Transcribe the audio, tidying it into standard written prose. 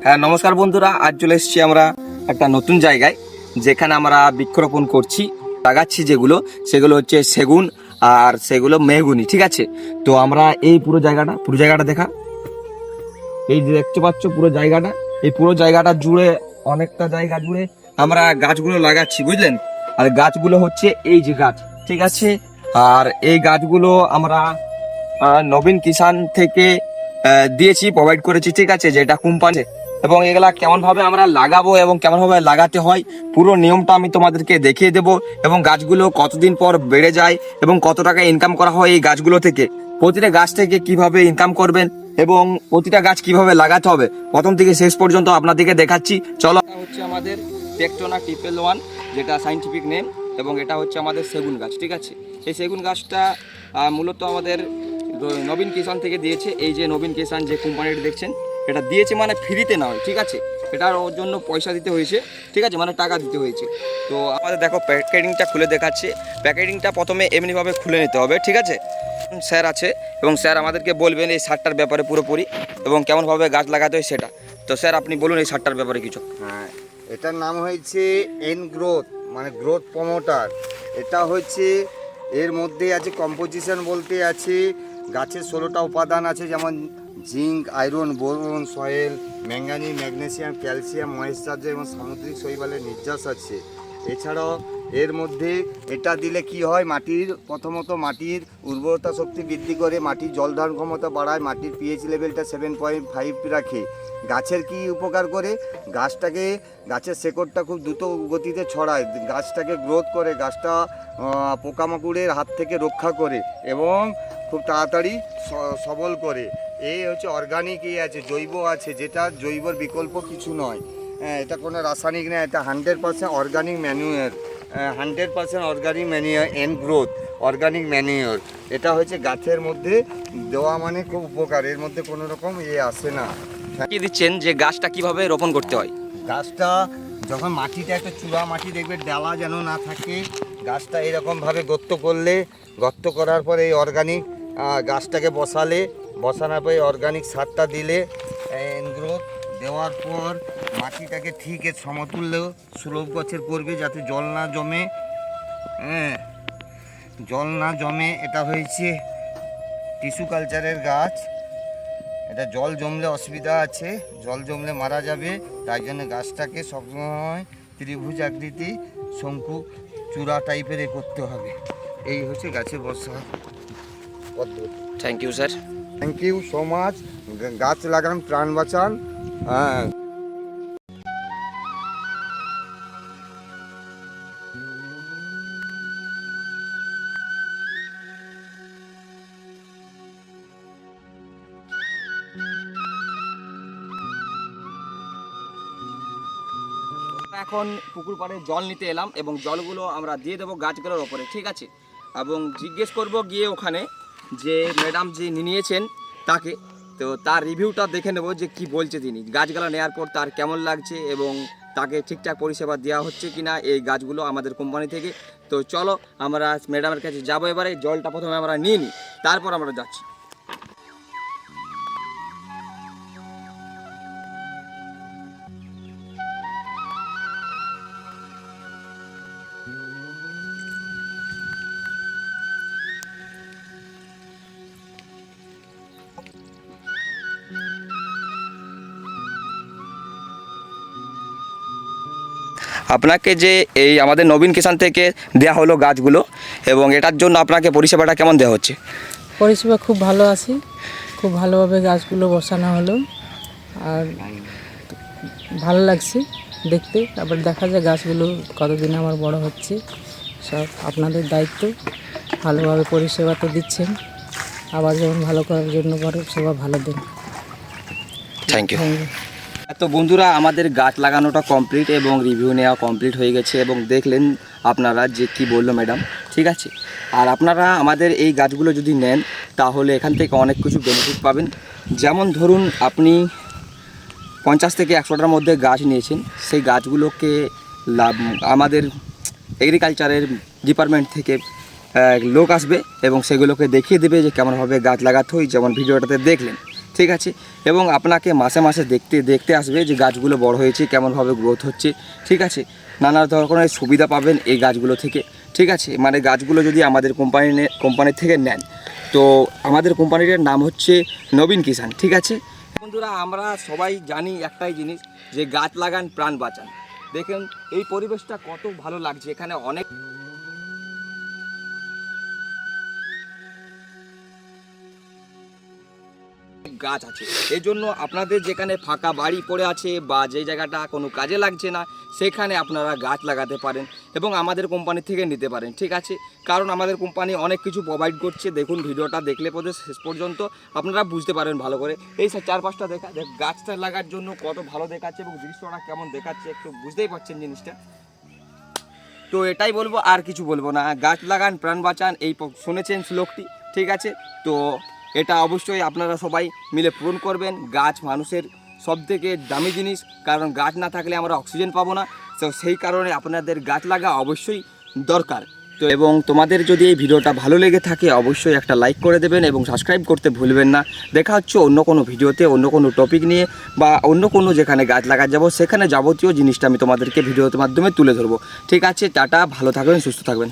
হ্যাঁ নমস্কার বন্ধুরা, আজ চলে এসেছি আমরা একটা নতুন জায়গায় যেখানে আমরা বৃক্ষরোপণ করছি, লাগাচ্ছি যেগুলো সেগুলো হচ্ছে সেগুন আর সেগুলো মেহগুনি। ঠিক আছে, তো আমরা এই পুরো জায়গাটা দেখা, এই যে দেখতে পাচ্ছ পুরো জায়গাটা জুড়ে অনেকটা জায়গা জুড়ে আমরা গাছগুলো লাগাচ্ছি, বুঝলেন। আর গাছগুলো হচ্ছে এই যে গাছ, ঠিক আছে। আর এই গাছগুলো আমরা নবীন কিষান থেকে দিয়েছি, প্রোভাইড করেছি, ঠিক আছে, যেটা কোম্পানি। এবং এগুলা কেমন ভাবে আমরা লাগাবো এবং কেমন ভাবে লাগাতে হয় পুরো নিয়মটা আমি তোমাদেরকে দেখিয়ে দেবো। এবং গাছগুলো কতদিন পর বেড়ে যায় এবং কত টাকা ইনকাম করা হয় এই গাছগুলো থেকে, প্রতিটা গাছ থেকে কিভাবে ইনকাম করবেন এবং প্রতিটা গাছ কিভাবে লাগাতে হবে প্রথম থেকে শেষ পর্যন্ত আপনাদেরকে দেখাচ্ছি। চলো, এটা হচ্ছে আমাদের টেকটোনা ট্রিপল 1, যেটা সাইন্টিফিক নেম, এবং এটা হচ্ছে আমাদের সেগুন গাছ। ঠিক আছে, এই সেগুন গাছটা মূলত আমাদের নবীন কিষান থেকে দিয়েছে। এই যে নবীন কিষান যে কোম্পানিটা দেখছেন, এটা দিয়েছে মানে ফ্রিতে নয়, ঠিক আছে, এটার ওর জন্য পয়সা দিতে হয়েছে, ঠিক আছে, মানে টাকা দিতে হয়েছে। তো আমাদের দেখো প্যাকেটিংটা খুলে দেখাচ্ছে। প্যাকেটিংটা প্রথমে এমনিভাবে খুলে নিতে হবে, ঠিক আছে। স্যার আছে এবং স্যার আমাদেরকে বলবেন এই সারটার ব্যাপারে পুরোপুরি এবং কেমনভাবে গাছ লাগাতে হয় সেটা। তো স্যার আপনি বলুন এই সারটার ব্যাপারে কিছু। হ্যাঁ, এটার নাম হয়েছে এন গ্রোথ, মানে গ্রোথ প্রমোটার। এটা হচ্ছে এর মধ্যে আছে কম্পোজিশন বলতে আছে গাছের 16টা উপাদান আছে, যেমন zinc, iron, boron, soil, manganese, magnesium, calcium, moisturiser এবং সামুদ্রিক শৈবালের নির্যাস আছে। এছাড়াও এর মধ্যে এটা দিলে কি হয়, প্রথমত মাটির উর্বরতা শক্তি বৃদ্ধি করে, মাটির জল ধারণ ক্ষমতা বাড়ায়, মাটির পিএইচ লেভেলটা 7.5 রাখে। গাছের কি উপকার করে, গাছের শেকড়টা খুব দ্রুত গতিতে ছড়ায়, গাছটাকে গ্রোথ করে, গাছটা পোকামাকড়ের হাত থেকে রক্ষা করে এবং খুব তাড়াতাড়ি সবল করে। এই হচ্ছে অর্গানিক আছে, জৈব আছে, যেটা জৈবর বিকল্প কিছু নয়। এটা কোনো রাসায়নিক নয়, এটা 100% organic ম্যানুয়ার, 100% organic ম্যানুয়ার, N growth organic ম্যানুয়ার। এটা হচ্ছে গাছের মধ্যে দেওয়া মানে খুব উপকার, এর মধ্যে কোনো রকম আসে না। কি দিচ্ছেন যে গাছটা কিভাবে রোপণ করতে হয়? গাছটা যখন মাটিটা একটা চূড়া মাটি দেখবে, ডালা যেন না থাকে, গাছটা এরকমভাবে গর্ত করার পরে এই অর্গানিক গাছটাকে বসানোর পরে অর্গানিক সারটা দিলে, গ্রোথ দেওয়ার পর মাটিটাকে ঠিক সমতুল্য সুলভ গছের করবে, যাতে জল না জমে। এটা হয়েছে টিস্যু কালচারের গাছ, এটা জল জমলে অসুবিধা আছে, জল জমলে মারা যাবে, তাই জন্য গাছটাকে সবসময় ত্রিভুজ আকৃতি শঙ্কু চূড়া টাইপের করতে হবে। এই হচ্ছে গাছে বসা পদ্ধতি। Thank you sir. Thank you so much. গাছ লাগান, প্রাণ বাঁচান। হ্যাঁ, এখন পুকুর পাড়ে জল নিতে এলাম এবং জলগুলো আমরা দিয়ে দেবো গাছগুলোর ওপরে, ঠিক আছে। এবং জিজ্ঞেস করব গিয়ে ওখানে যে ম্যাডাম যে নিয়েছেন তাকে, তো তার রিভিউটা দেখে নেব যে কি বলছে তিনি, গাছগুলো নেওয়ার পর তার কেমন লাগছে এবং তাকে ঠিকঠাক পরিষেবা দেওয়া হচ্ছে কি না এই গাছগুলো আমাদের কোম্পানি থেকে। তো চলো আমরা ম্যাডামের কাছে যাবো। এবারে জলটা প্রথমে আমরা নিয়ে নিই, তারপর আমরা যাচ্ছি। আপনাকে যে এই আমাদের নবীন কিষান থেকে দেওয়া হলো গাছগুলো, এবং এটার জন্য আপনাকে পরিষেবাটা কেমন দেওয়া হচ্ছে? পরিষেবা খুব ভালো আছে, খুব ভালোভাবে গাছগুলো বসানো হলো, আর ভালো লাগছে দেখতে। আবার দেখা যায় গাছগুলো কতদিন আমার বড় হচ্ছে। সব আপনাদের দায়িত্ব, ভালোভাবে পরিষেবা তো দিচ্ছেন, আবার যেমন ভালো করার জন্য পরিষেবা ভালো দিন। Thank you. তো বন্ধুরা, আমাদের গাছ লাগানোটা কমপ্লিট এবং রিভিউ নেওয়া কমপ্লিট হয়ে গেছে এবং দেখলেন আপনারা যে কি বললো ম্যাডাম, ঠিক আছে। আর আপনারা আমাদের এই গাছগুলো যদি নেন তাহলে এখান থেকে অনেক কিছু বেনিফিট পাবেন। যেমন ধরুন আপনি 50 থেকে 100টার মধ্যে গাছ নিয়েছেন, সেই গাছগুলোকে আমাদের এগ্রিকালচারের ডিপার্টমেন্ট থেকে লোক আসবে এবং সেগুলোকে দেখিয়ে দেবে যে কেমনভাবে গাছ লাগাতে হয়, যেমন ভিডিওটাতে দেখলেন। ঠিক আছে, এবং আপনাকে মাসে মাসে দেখতে আসবে যে গাছগুলো বড় হয়েছে, কেমনভাবে গ্রোথ হচ্ছে। ঠিক আছে, নানা ধরনের সুবিধা পাবেন এই গাছগুলো থেকে। ঠিক আছে, মানে গাছগুলো যদি আমাদের কোম্পানির থেকে নেন, তো আমাদের কোম্পানিটার নাম হচ্ছে নবীন কিষাণ। ঠিক আছে বন্ধুরা, আমরা সবাই জানি একটাই জিনিস, যে গাছ লাগান প্রাণ বাঁচান। দেখুন এই পরিবেশটা কত ভালো লাগছে, এখানে অনেক গাছ আছে। এই জন্য আপনাদের যেখানে ফাঁকা বাড়ি পড়ে আছে বা যে জায়গাটা কোনো কাজে লাগছে না, সেখানে আপনারা গাছ লাগাতে পারেন এবং আমাদের কোম্পানি থেকে নিতে পারেন। ঠিক আছে, কারণ আমাদের কোম্পানি অনেক কিছু প্রোভাইড করছে। দেখুন ভিডিওটা দেখলে পরে শেষ পর্যন্ত আপনারা বুঝতে পারেন ভালো করে। এই চার পাঁচটা গাছটা লাগার জন্য কত ভালো দেখাচ্ছে এবং দৃশ্যটা কেমন দেখাচ্ছে একটু বুঝতেই পারছেন জিনিসটা। তো এটাই বলবো, আর কিছু বলবো না। গাছ লাগান প্রাণ বাঁচান, এই শুনেছেন শ্লোকটি। ঠিক আছে, তো এটা অবশ্যই আপনারা সবাই মিলে পূরণ করবেন। গাছ মানুষের সবথেকে দামি জিনিস, কারণ গাছ না থাকলে আমরা অক্সিজেন পাবো না। তো সেই কারণে আপনাদের গাছ লাগা অবশ্যই দরকার। তো এবং তোমাদের যদি এই ভিডিওটা ভালো লেগে থাকে অবশ্যই একটা লাইক করে দেবেন এবং সাবস্ক্রাইব করতে ভুলবেন না। দেখা হচ্ছে অন্য কোনো ভিডিওতে, অন্য কোনো টপিক নিয়ে, বা অন্য কোনো যেখানে গাছ লাগা যাবো সেখানে যাবতীয় জিনিসটা আমি তোমাদেরকে ভিডিওর মাধ্যমে তুলে ধরবো। ঠিক আছে, টাটা, ভালো থাকবেন, সুস্থ থাকবেন।